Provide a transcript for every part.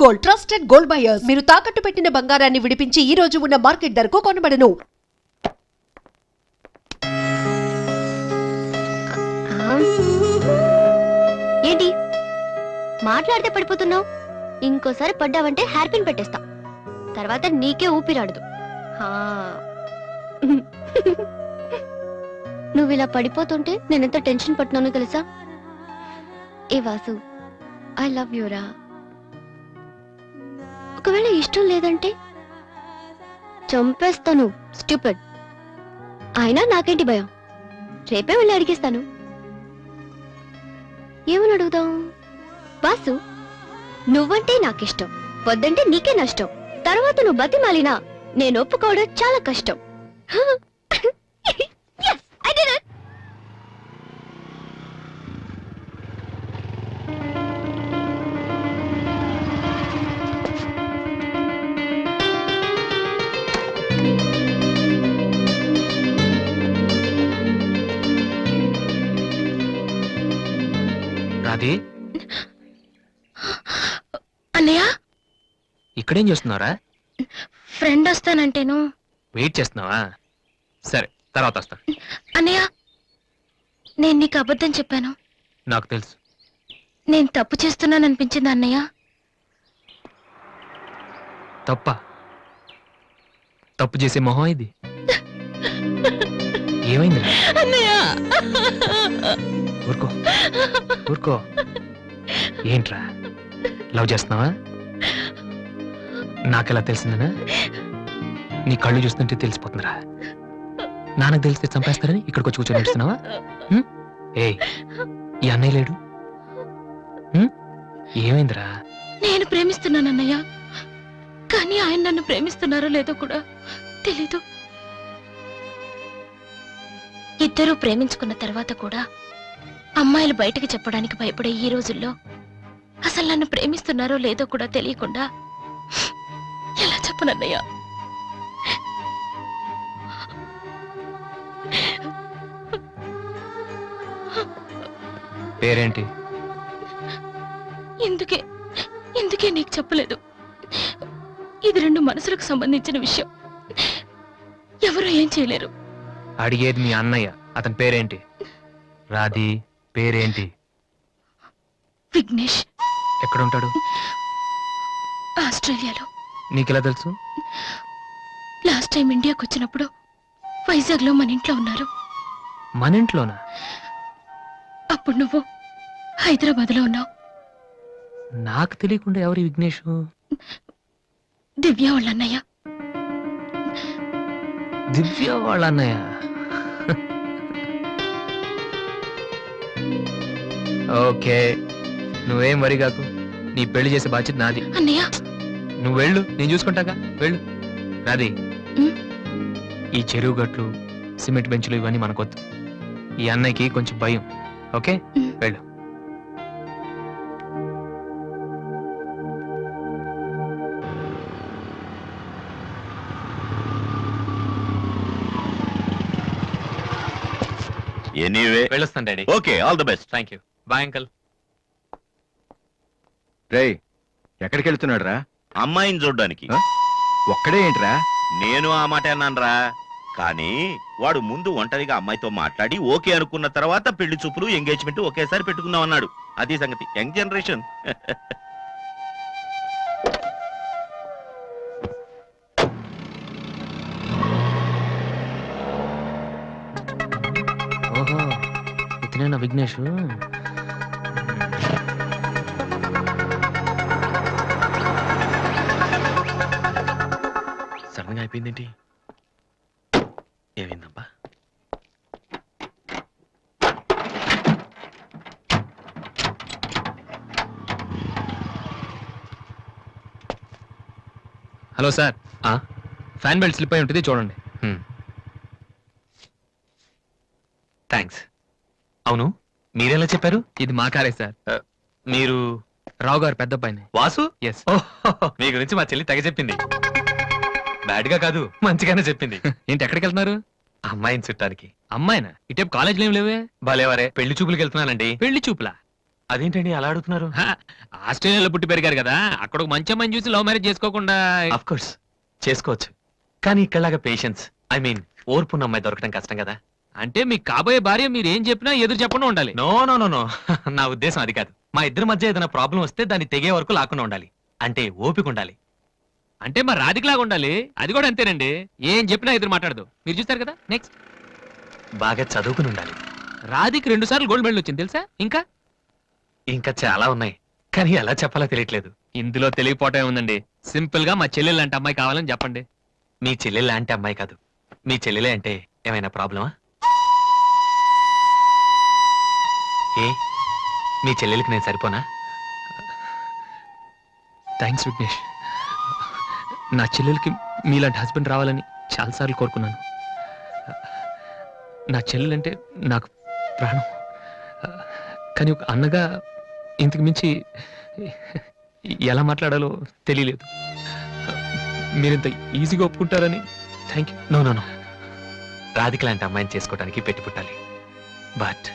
Gold, trusted gold buyers. మీరు తాకట్టు పెట్టిన బంగారాన్ని విడిపించి ఈ రోజు ఉన్న మార్కెట్ ధరకు కొనబడను. ఏంటి మాట్లాడితే పడిపోతున్నావు? ఇంకోసారి పడ్డావంటే హెయిర్ పిన్ పెట్టేస్తా. తర్వాత నీకే ఊపిరాడదు. నువ్వు ఇలా పడిపోతుంటే నేనెంత టెన్షన్ పడుతున్నానో తెలుసా? ఏ వాసు, ఐ లవ్ యూరా. ఒకవేళ ఇష్టం లేదంటే చంపేస్తాను. స్టూపిడ్. అయినా నాకేంటి భయం? రేపే వెళ్ళి అడిగేస్తాను. ఏమని అడుగుదాం? వాసు, నువ్వంటే నాకిష్టం, వద్దంటే నీకే నష్టం. తర్వాత నువ్వు బతిమాలినా నేను ఒప్పుకోవడం చాలా కష్టం. Yes, I did it. Radhi, అన్నయ్య, ఇక్కడేం చేస్తున్నారా? ఫ్రెండ్ వస్తానంటేను. వెయిట్ చేస్తున్నావా? సరే, తర్వాత వస్తా. అన్నయ్య, నేను నీకు అబద్ధం చెప్పాను. నాకు తెలుసు. నేను తప్పు చేస్తున్నాను అనిపించింది అన్నయ్య. తప్ప? తప్పు చేసే మొహం ఇది. ఏమైందిరా? అన్నయ్య, ఊరుకో ఊరుకో. ఏంట్రా, లవ్ చేస్తున్నావా? నాకెలా తెలిసిందనా? నీ కళ్ళు చూస్తుంటే తెలిసిపోతుందిరా. నాన్నకు తెలిస్తే చంపేస్తారని ఇక్కడికి వచ్చి కూర్చొని నడుస్తున్నావా? ఏ, ఈ అన్నయ్య లేడు? ఏమైందిరా? నేను ప్రేమిస్తున్నాను అన్నయ్య, కానీ ఆయన నన్ను ప్రేమిస్తున్నారో లేదో కూడా తెలీదు. ఇద్దరూ ప్రేమించుకున్న తర్వాత కూడా అమ్మాయిలు బయటకు చెప్పడానికి భయపడే ఈ రోజుల్లో అసలు నన్ను ప్రేమిస్తున్నారో లేదో కూడా తెలియకుండా ఎలా చెప్పనన్నయ్య? పేరేంటి? ఎందుకే నీకు చెప్పలేదు. ఇది రెండు మనసులకు సంబంధించిన విషయం. ఎవరు ఏం చేయలేరు. అడిగేది మీ అన్నయ్య. అతని పేరేంటి? రాధి పేరేంటి? విఘ్నేష్. ఎక్కడుంటాడు? ఆస్ట్రేలియాలో. నీకెలా తెలుసు? లాస్ట్ టైం ఇండియాకి వచ్చినప్పుడు వైజాగ్ లో మన ఇంట్లో ఉన్నారు. మన ఇంట్లోనా? అప్పుడు నువ్వు హైదరాబాద్ లో ఉన్నావు. నాకు తెలియకుండా ఎవరి విఘ్నేష్? దివ్య వాళ్ళ అన్నయ్య. దివ్య వాళ్ళ అన్నయ్య. ఓకే, నువ్వేం వరి కాకు. నీ పెళ్లి చేసే బాధ్యత నాది. అన్నయ్య, నువ్వు వెళ్ళు, నేను చూసుకుంటాగా. వెళ్ళు రాధి. ఈ చెరువు గట్లు, సిమెంట్ బెంచులు ఇవన్నీ మనకొద్దు. ఈ అన్నయ్యకి కొంచెం భయం. ఓకే, వెళ్ళు. ఎనీవే వెళ్ళొస్తాను daddy. Okay, all the best. Thank you. Bye uncle. రేయ్, ఎక్కడికి వెళ్తున్నాడు రా? అమ్మాయిని చూడ్డానికి. ఒక్కడే ఏంట్రా? నేను ఆ మాట అన్నానరా, కానీ వాడు ముందు ఒంటరిగా అమ్మాయితో మాట్లాడి ఓకే అనుకున్న తర్వాత పెళ్లి చూపులు, ఎంగేజ్మెంట్ ఒకేసారి పెట్టుకుందాం అన్నాడు. అది సంగతి. Young generation. ఓహో, ఇతనేనా విఘ్నేష్? సడన్గా అయిపోయిందేంటి? ఏమైందబ్బా? Hello sir, fan belt slip అయి ఉంటుంది, చూడండి. థ్యాంక్స్. అవును, మీరెలా చెప్పారు? ఇది మా కారే సార్. మీరు రావు గారు పెద్ద అబ్బాయిని. వాసు? ఎస్. మీ గురించి మా చెల్లి తెగ చెప్పింది. బ్యాడ్ గా కాదు, మంచిగానే చెప్పింది. ఏంటి, ఎక్కడికి వెళ్తున్నారు? అమ్మాయిని చుట్టానికి. అమ్మాయినా? ఇటేపు కాలేజీలో ఏం లేవే. బాలేవారే, పెళ్లి చూపులకి వెళ్తున్నానండి. పెళ్లి చూపులా? అదేంటండి అలా అడుగుతున్నారు? ఆస్ట్రేలియాలో పుట్టి పెరిగారు కదా, అక్కడ ఒక మంచి అమ్మాయిని చూసి లవ్ మ్యారేజ్ చేసుకోకుండా అఫ్ కోర్స్ చేసుకోవచ్చు, కానీ ఇక్కడలాగా పేషెన్స్ ఐ మీన్ ఓర్పున్న అమ్మాయి దొరకడం కష్టం కదా. అంటే మీకు కాబోయే భార్య మీరు ఏం చెప్పినా ఎదురు చెప్పకుండా ఉండాలి. నో నో నో నో నా ఉద్దేశం అది కాదు. మా ఇద్దరి మధ్య ఏదైనా ప్రాబ్లం వస్తే దాన్ని తెగే వరకు లాకుండా ఉండాలి. అంటే ఓపిక ఉండాలి. అంటే మరి రాధికలాగా ఉండాలి. అది కూడా అంతేనండి, ఏం చెప్పినా ఎదురు మాట్లాడదు. మీరు చూస్తారు కదా. నెక్స్ట్ బాగా చదువుకుని ఉండాలి. రాధికి 2 సార్లు గోల్డ్ మెడల్ వచ్చింది తెలుసా. ఇంకా చాలా ఉన్నాయి, కానీ ఎలా చెప్పాలో తెలియట్లేదు. ఇందులో తెలియపోవటం ఉందండి. సింపుల్ గా మా చెల్లెలు లాంటి అమ్మాయి కావాలని చెప్పండి. మీ చెల్లెలు లాంటి అమ్మాయి కాదు, మీ చెల్లెలే అంటే ఏమైనా ప్రాబ్లమా? ఏ మీ చెల్లెలకి నేను సరిపోనా? థ్యాంక్స్ విఘ్నేష్. నా చెల్లెలకి మీలాంటి హస్బెండ్ రావాలని చాలాసార్లు కోరుకున్నాను. నా చెల్లెలంటే నాకు ప్రాణం. కానీ ఒక అన్నగా ఇంతకు మించి ఎలా మాట్లాడాలో తెలియలేదు. మీరింత ఈజీగా ఒప్పుకుంటారని thank you. No no no Radhika లాంటి అమ్మాయిని చేసుకోవడానికి పెట్టి పుట్టాలి. బట్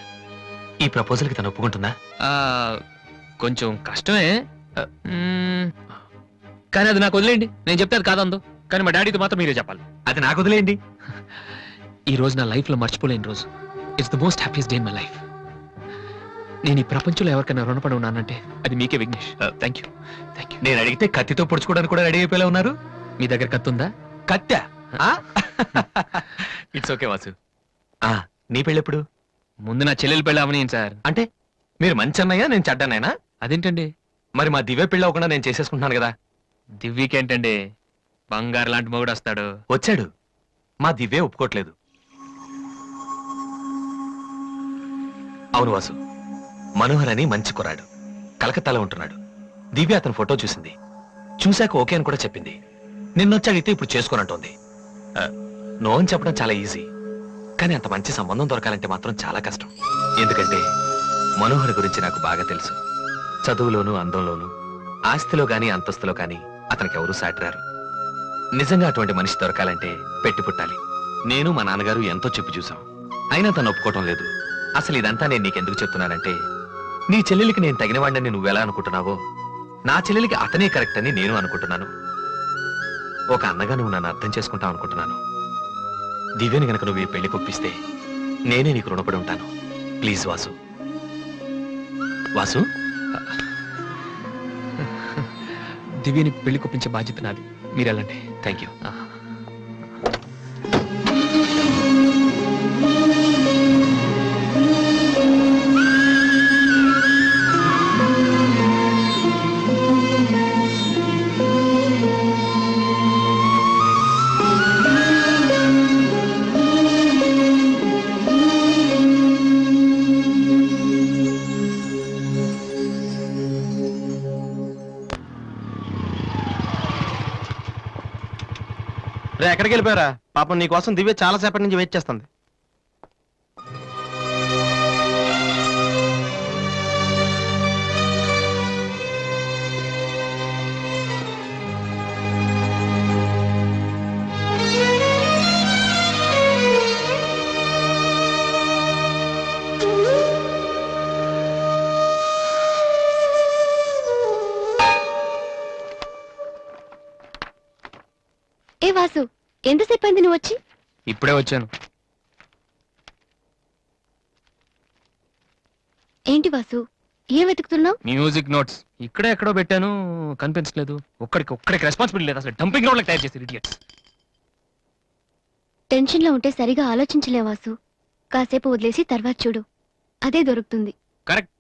ఈ ప్రపోజల్కి తను ఒప్పుకుంటుందా? కొంచెం కష్టమే, కానీ అది నాకు వదిలేయండి. నేను చెప్తే అది కాదందు, కానీ మా డాడీతో మాత్రం మీరే చెప్పాలి. అది నాకు వదిలేయండి. ఈ రోజు నా లైఫ్లో మర్చిపోలేని రోజు. It's the most happiest day in my life. నేను ఈ ప్రపంచంలో ఎవరికైనా రుణపడి ఉన్నానంటే అది మీకే విఘ్నేష్. Thank you. నేను అడిగితే కత్తితో పొడుచుకోవడానికి కూడా రెడీ అయిపోయేలా ఉన్నారు. మీ దగ్గర కత్తి ఉందా? కత్తా? It's okay Vasu. నీ పెళ్ళెప్పుడు? ముందు నా చెల్లెలు పెళ్ళి అవనీయండి సార్. అంటే మీరు మంచి అన్నయ్యా, నేను చెడ్డన్నయ్యనా? అదేంటండి? మరి మా దివ్య పెళ్ళి అవ్వకుండా నేను చేసేసుకుంటున్నాను కదా. దివ్యకేంటండి, బంగారు లాంటి మొగుడు వస్తాడు. వచ్చాడు, మా దివ్య ఒప్పుకోట్లేదు. అవును వాసు, మనోహర్ అని మంచి కుర్రాడు, కలకత్తాలో ఉంటున్నాడు. దివ్య అతని ఫోటో చూసింది, చూశాక ఓకే అని కూడా చెప్పింది. నిన్నొచ్చి అడిగితే ఇప్పుడు చేసుకోనంటోంది. నో అని చెప్పడం చాలా ఈజీ, కానీ అంత మంచి సంబంధం దొరకాలంటే మాత్రం చాలా కష్టం. ఎందుకంటే మనోహర్ గురించి నాకు బాగా తెలుసు. చదువులోను, అందంలోను, ఆస్తిలో గాని అంతస్తులో గాని అతనికి ఎవరూ సాటిరారు. నిజంగా అటువంటి మనిషి దొరకాలంటే పెట్టి పుట్టాలి. నేను మా నాన్నగారు ఎంతో చెప్పి చూసాం, అయినా తను ఒప్పుకోవటం లేదు. అసలు ఇదంతా నేను నీకెందుకు చెప్తున్నానంటే, నీ చెల్లెలికి నేను తగినవాడిని నువ్వెలా అనుకుంటున్నావో, నా చెల్లెలికి అతనే కరెక్ట్ అని నేను అనుకుంటున్నాను. ఒక అన్నగా నువ్వు నన్ను అర్థం చేసుకుంటావు అనుకుంటున్నాను. దివ్యని గనక నువ్వు ఈ పెళ్లి కొప్పిస్తే నేనే నీకు రుణపడి ఉంటాను. ప్లీజ్ వాసు. వాసు, దివ్యని పెళ్లి కొప్పించే బాధ్యత నాది. మీరు వెళ్ళండి. Thank you. రే ఎక్కడికి వెళ్ళిపోయారా? పాపం నీకోసం దివ్య చాలా సేపటి నుంచి వెయిట్ చేస్తుంది. ఏ వాసు, ఎంతసేపు అయింది నువ్వు వచ్చి? ఇప్పుడే వచ్చాను. ఏంటి వాసు, ఏం వెతుకుతున్నావు? మ్యూజిక్ నోట్స్ ఇక్కడే ఎక్కడో పెట్టాను, కనిపించలేదు. ఒక్కడికి రెస్పాన్సిబిలిటీ లేదు. అసలు డంపింగ్ గ్రౌండ్ తయారు చేసి ఇడియట్స్. టెన్షన్ లో ఉంటే సరిగా ఆలోచించలే వాసు. కాసేపు వదిలేసి తర్వాత చూడు, అదే దొరుకుతుంది. కరెక్ట్.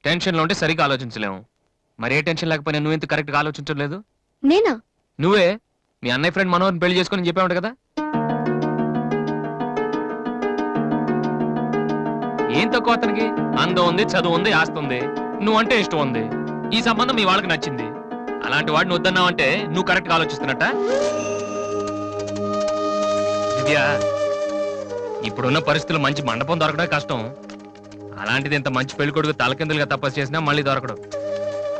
టెన్షన్ లో ఉంటే సరిగ్గా ఆలోచించలేము. మరి ఏ టెన్షన్ లేకపోయినా నువ్వు ఎంత కరెక్ట్ గా ఆలోచించలేదు? నేనా? నువ్వే మీ అన్నయ్య ఫ్రెండ్ మనోహర్ని పెళ్లి చేసుకొని చెప్పావు కదా. ఏం తక్కువ అతనికి? అందం ఉంది, చదువు ఉంది, ఆస్తి ఉంది, నువ్వంటే ఇష్టం ఉంది. ఈ సంబంధం మీ వాళ్ళకి నచ్చింది. అలాంటి వాడిని వద్దన్నావంటే నువ్వు కరెక్ట్ గా ఆలోచిస్తున్నట్ట. దివ్య, ఇప్పుడున్న పరిస్థితుల్లో మంచి మండపం దొరకడం కష్టం. అలాంటిది ఇంత మంచి పెళ్లి కొడుకు తలకిందులుగా తపస్సు చేసినా మళ్ళీ దొరకడు.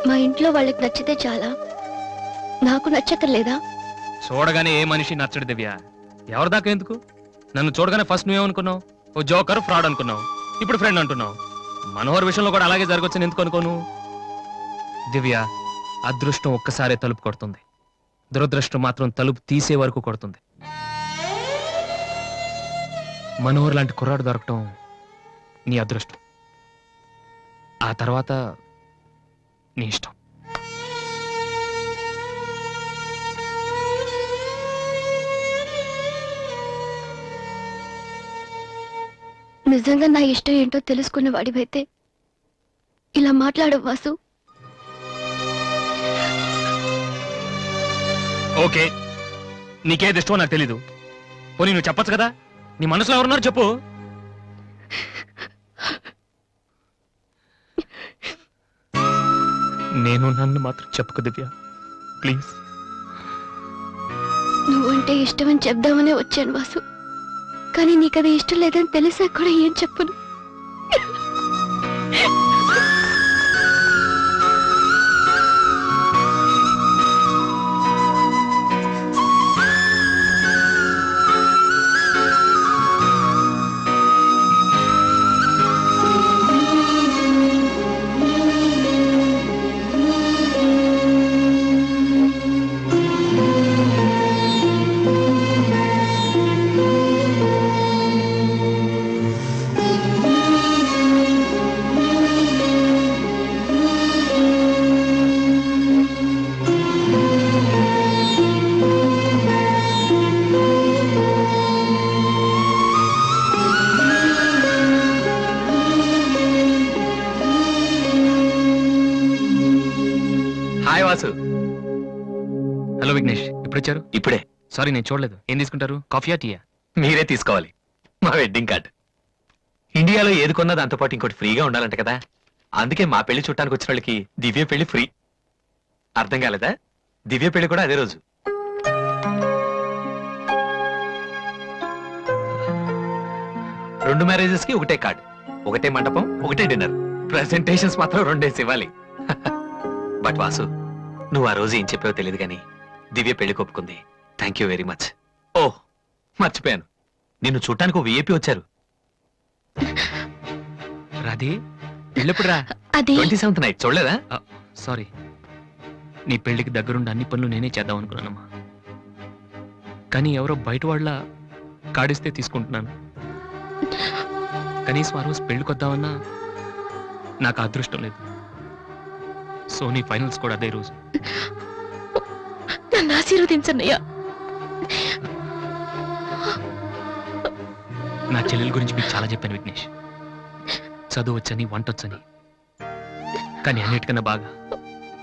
మా ఇంట్లో వాళ్ళకి నచ్చితే చాలా, నాకు నచ్చక్కర్లేదా? చూడగానే ఏ మనిషి నచ్చడు దివ్య. ఎవరి దాకా ఎందుకు? నన్ను చూడగానే ఫస్ట్ నువ్వేమనుకున్నావు? ఓ జోకర్, ఫ్రాడ్ అనుకున్నావు. ఇప్పుడు ఫ్రెండ్ అంటున్నావు. మనోహర్ విషయంలో కూడా అలాగే జరగొచ్చని ఎందుకు అనుకోను? దివ్య, అదృష్టం ఒక్కసారే తలుపు కొడుతుంది, దురదృష్టం మాత్రం తలుపు తీసే వరకు కొడుతుంది. మనోహర్ లాంటి కుర్రాడు దొరకటం నీ అదృష్టం, ఆ తర్వాత నీ ఇష్టం. నిజంగా నా ఇష్టం ఏంటో తెలుసుకున్న వాడివైతే ఇలా మాట్లాడవు వాసు. ఓకే, నీకేది ఇష్టమో నాకు తెలీదు. పోనీ నువ్వు చెప్పొచ్చు కదా, నీ మనసులో ఎవరున్నారు చెప్పు. నేను నన్ను మాత్రం చెప్పుకో దివ్య, ప్లీజ్. నువ్వంటే ఇష్టమని చెప్దామనే వచ్చాను వాసు, కానీ నీకది ఇష్టం లేదని తెలిసా కూడా ఏం చెప్పను. హాయ్ వాసు. హలో విఘ్నేష్, ఇప్పుడు వచ్చారు? ఇప్పుడే. సారీ, నేను చూడలేదు. ఏం తీసుకుంటారు, కాఫీయా టీయా? మీరే తీసుకోవాలి, మా వెడ్డింగ్ కార్డ్. ఇండియాలో ఏది కొన్నా దాంతో పాటు ఇంకోటి ఫ్రీగా ఉండాలంట కదా, అందుకే మా పెళ్లి చుట్టానికి వచ్చిన వాళ్ళకి దివ్య పెళ్లి ఫ్రీ. అర్థం కాలేదా? దివ్య పెళ్లి కూడా అదే రోజు. రెండు మ్యారేజెస్ కి ఒకటే కార్డ్, ఒకటే మండపం, ఒకటే డిన్నర్. ప్రెసెంటేషన్స్ మాత్రం రెండేసి ఇవ్వాలి. బట్ వాసు, నువ్వు ఆ రోజు ఏం చెప్పావో తెలియదు కానీ దివ్య పెళ్లి కొప్పుకుంది. Thank you very much. ఓ మర్చిపోయాను, నిన్ను చూడటానికి విఐపి వచ్చారు. రాధే, పెళ్ళెప్పుడు రా? అది 27th నైట్ చూడలేదా? సారీ, నీ పెళ్లికి దగ్గరుండి అన్ని పనులు నేనే చేద్దాం అనుకున్నానమ్మా. కానీ ఎవరో బయట వాళ్ళ కాడిస్తే తీసుకుంటున్నాను. కనీసం ఆ రోజు పెళ్లికొద్దామన్నా నాకు అదృష్టం లేదు. సో నీ ఫైనల్స్ కూడా అదే రోజు. నన్ను ఆశీర్వదించన్నయ్యా. నా చెల్లెల గురించి మీకు చాలా చెప్పాను విఘ్నేష్. చదువు వచ్చని, వంట వచ్చని, కానీ అన్నిటికన్నా బాగా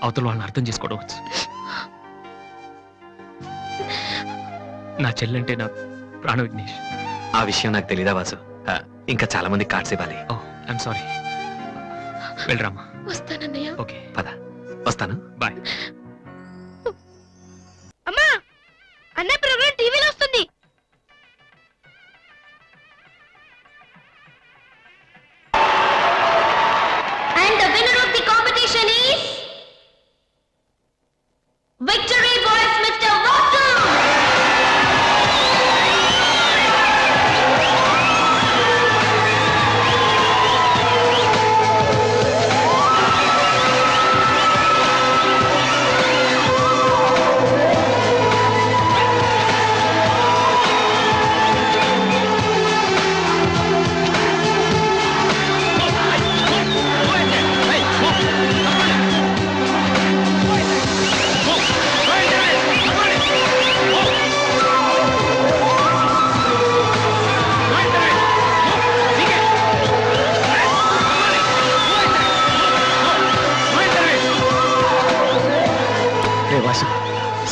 అవతల వాళ్ళని అర్థం చేసుకోవడం వచ్చు. నా చెల్లెంటే నా ప్రాణ విఘ్నేష్. ఆ విషయం నాకు తెలీదా వాసు? ఇంకా చాలా మంది కార్డ్స్ ఇవ్వాలి. ఓ ఐఎమ్ సారీ. వెళ్ళరామా. వస్తానన్నయ్య. ఓకే, పద, వస్తాను. బాయ్. అమ్మా, అన్నయ్య ప్రోగ్రామ్ టీవీలో వస్తుంది. And the winner of the competition is Victory Boys Mr. Vasu. Vasu,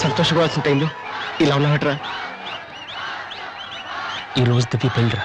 సంతోషపడాల్సిన టైంలో ఇలా ఉన్నాడరా. ఈ రోజు దివ్య పెళ్ళిరా.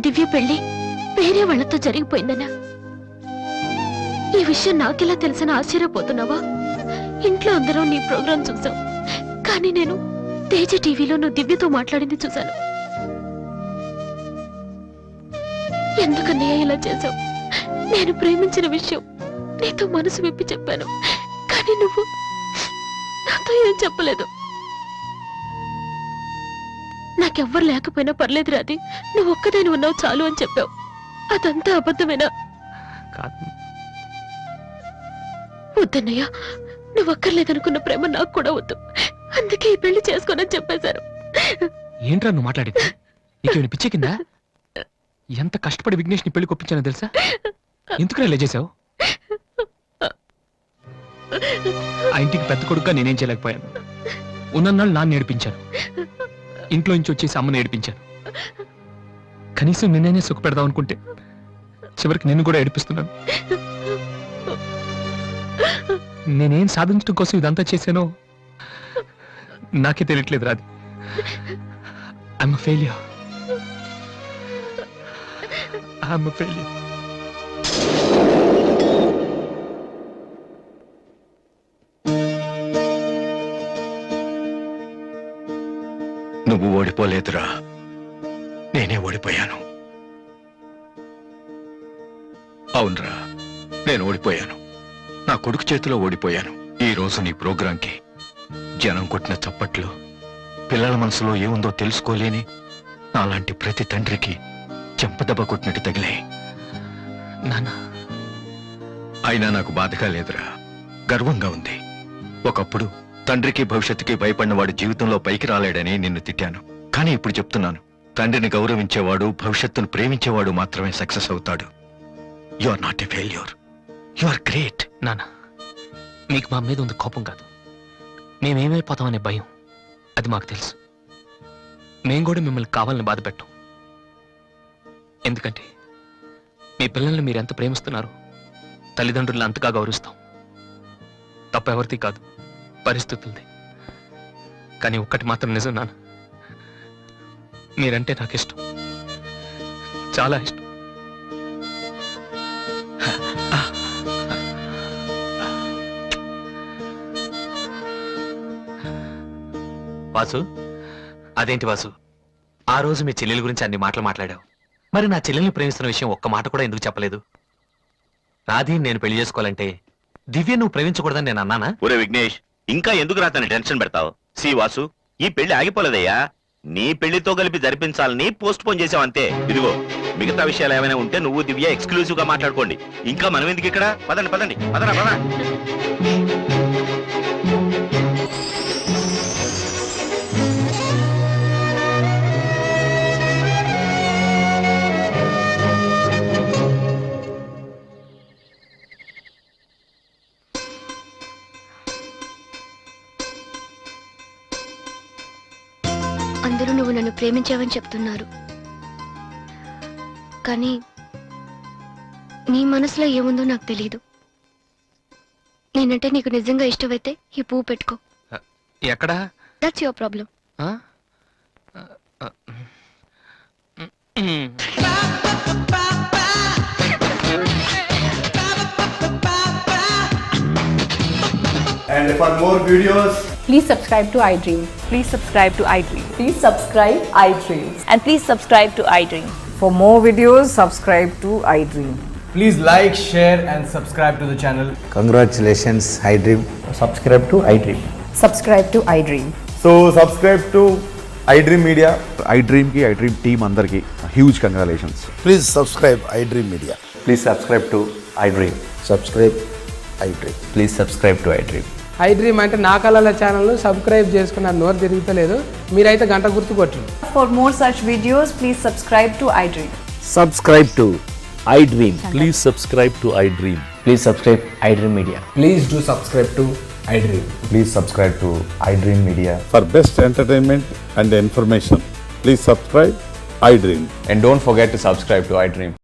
దివ్య పెళ్లి వేరే వాళ్లతో జరిగిపోయిందనా? ఈ విషయం నాకెలా తెలిసిన ఆశ్చర్యపోతున్నావా? ఇంట్లో అందరం నీ ప్రోగ్రాం చూసాం, కానీ నేను తేజ టీవీలో నువ్వు దివ్యతో మాట్లాడింది చూశాను. ఎందుకన్నయ్య ఇలా చేశావు? నేను ప్రేమించిన విషయం నీతో మనసు విప్పి చెప్పాను, కానీ నువ్వు నాతో ఏం చెప్పలేదు. నాకెవ్వరు లేకపోయినా పర్లేదు రాది, నువ్వు ఒక్కదాని ఉన్నావు చాలు అని చెప్పావు. అదంతా అబద్ధమేనా? కాదు. వద్దన్నయ్య, నువ్వు అక్కర్లేదనుకున్న ప్రేమ నాకు కూడా వద్దు. అందుకే ఈ పెళ్లి చేసుకోనని చెప్పేశారు. ఏంట్రా నువ్వు మాట్లాడింది? నీకేమైనా పిచ్చే కిందా? ఎంత కష్టపడి విఘ్నేష్ ని పెళ్లి కొప్పించానో తెలుసా? ఎందుకు ఇలా చేసావు? ఆ ఇంటికి పెద్ద కొడుకుగా నేనేం చేయలేకపోయాను. ఉన్నన్నాళ్ళు నాన్న నేర్పించాను, ఇంట్లో నుంచి వచ్చేసి అమ్మని ఏడిపించాను. కనీసం నిన్నేనే సుఖ పెడదాం అనుకుంటే చివరికి నిన్ను కూడా ఏడిపిస్తున్నాను. నేనేం సాధించడం కోసం ఇదంతా చేశానో నాకే తెలియట్లేదు రాది. I'm failure. I'm failure. నువ్వు ఓడిపోలేదురా, నేనే ఓడిపోయాను. అవునరా, నేను ఓడిపోయాను. నా కొడుకు చేతిలో ఓడిపోయాను. ఈ రోజు నీ ప్రోగ్రాంకి జనం కొట్టిన చప్పట్లు పిల్లల మనసులో ఏముందో తెలుసుకోలేని నాలాంటి ప్రతి తండ్రికి చెంపదెబ్బ కొట్టినట్టు తగిలాయి. నాన్న, అయినా నాకు బాధగా లేదురా, గర్వంగా ఉంది. ఒకప్పుడు తండ్రికి భవిష్యత్తుకి భయపడిన వాడు జీవితంలో పైకి రాలేడని నిన్ను తిట్టాను. కానీ ఇప్పుడు చెప్తున్నాను, తండ్రిని గౌరవించేవాడు, భవిష్యత్తును ప్రేమించేవాడు మాత్రమే సక్సెస్ అవుతాడు. You are not a failure, you are great. నాన్న, మీకు మా మీద ఉంది కోపం కాదు, మేమేమైపోతామనే భయం. అది మాకు తెలుసు. మేం కూడా మిమ్మల్ని కావాలని బాధ పెట్టాం. ఎందుకంటే మీ పిల్లల్ని మీరు ఎంత ప్రేమిస్తున్నారు, తల్లిదండ్రులను అంతగా గౌరవిస్తాం. తప్ప ఎవరిది కాదు, పరిస్థితులది. కానీ ఒక్కటి మాత్రం నిజం నాన్న, మీరంటే నాకు ఇష్టం, చాలా ఇష్టం. వాసు, అదేంటి వాసు, ఆ రోజు మీ చెల్లెల గురించి అన్ని మాటలు మాట్లాడావు. మరి నా చెల్లెల్ని ప్రేమిస్తున్న విషయం ఒక్క మాట కూడా ఎందుకు చెప్పలేదు? రాధీని నేను పెళ్లి చేసుకోవాలంటే దివ్య నువ్వు ప్రేమించకూడదని నేను అన్నానా? ఒరే విఘ్నేష్, ఇంకా ఎందుకు రాతని టెన్షన్ పెడతావు? సి వాసు, ఈ పెళ్లి ఆగిపోలేదయ్యా. నీ పెళ్లితో కలిపి జరిపించాలని పోస్ట్ పోన్ చేసావంతే. ఇదిగో, మిగతా విషయాలు ఏమైనా ఉంటే నువ్వు దివ్య ఎక్స్క్లూజివ్ గా మాట్లాడుకోండి. ఇంకా మనం ఎందుకు ఇక్కడ? పదండి పదండి, పదరా పద. అందరూ నువ్వు నన్ను ప్రేమించావని చెప్తున్నారు, కానీ నీ మనసులో ఏముందో నాకు తెలీదు. నేనంటే నీకు నిజంగా ఇష్టమైతే ఈ పువ్వు పెట్టుకో. ఎక్కడా? That's your problem. And for more videos, Please subscribe to iDream. Please subscribe to iDream. Please subscribe iDream. And please subscribe to iDream. For more videos, subscribe to iDream. please like, share and subscribe to the channel. Congratulations, iDream. Subscribe to iDream. Subscribe to iDream. So subscribe to iDream Media. iDream ki iDream team andarki huge congratulations. Please subscribe iDream Media. Please subscribe to iDream. Subscribe iDream. Please subscribe to iDream. iDream అంటే నా కళల channel subscribe చేసుకున్న నోరు తిరుగుతలేదు, మీరైతే గంట గుర్తు కొట్టండి. For more such videos, please subscribe to iDream. Subscribe to iDream. Please subscribe to iDream. Please subscribe iDream Media. Please do subscribe to iDream. Please subscribe to iDream Media. For best entertainment and information, please subscribe iDream. And don't forget to subscribe to iDream.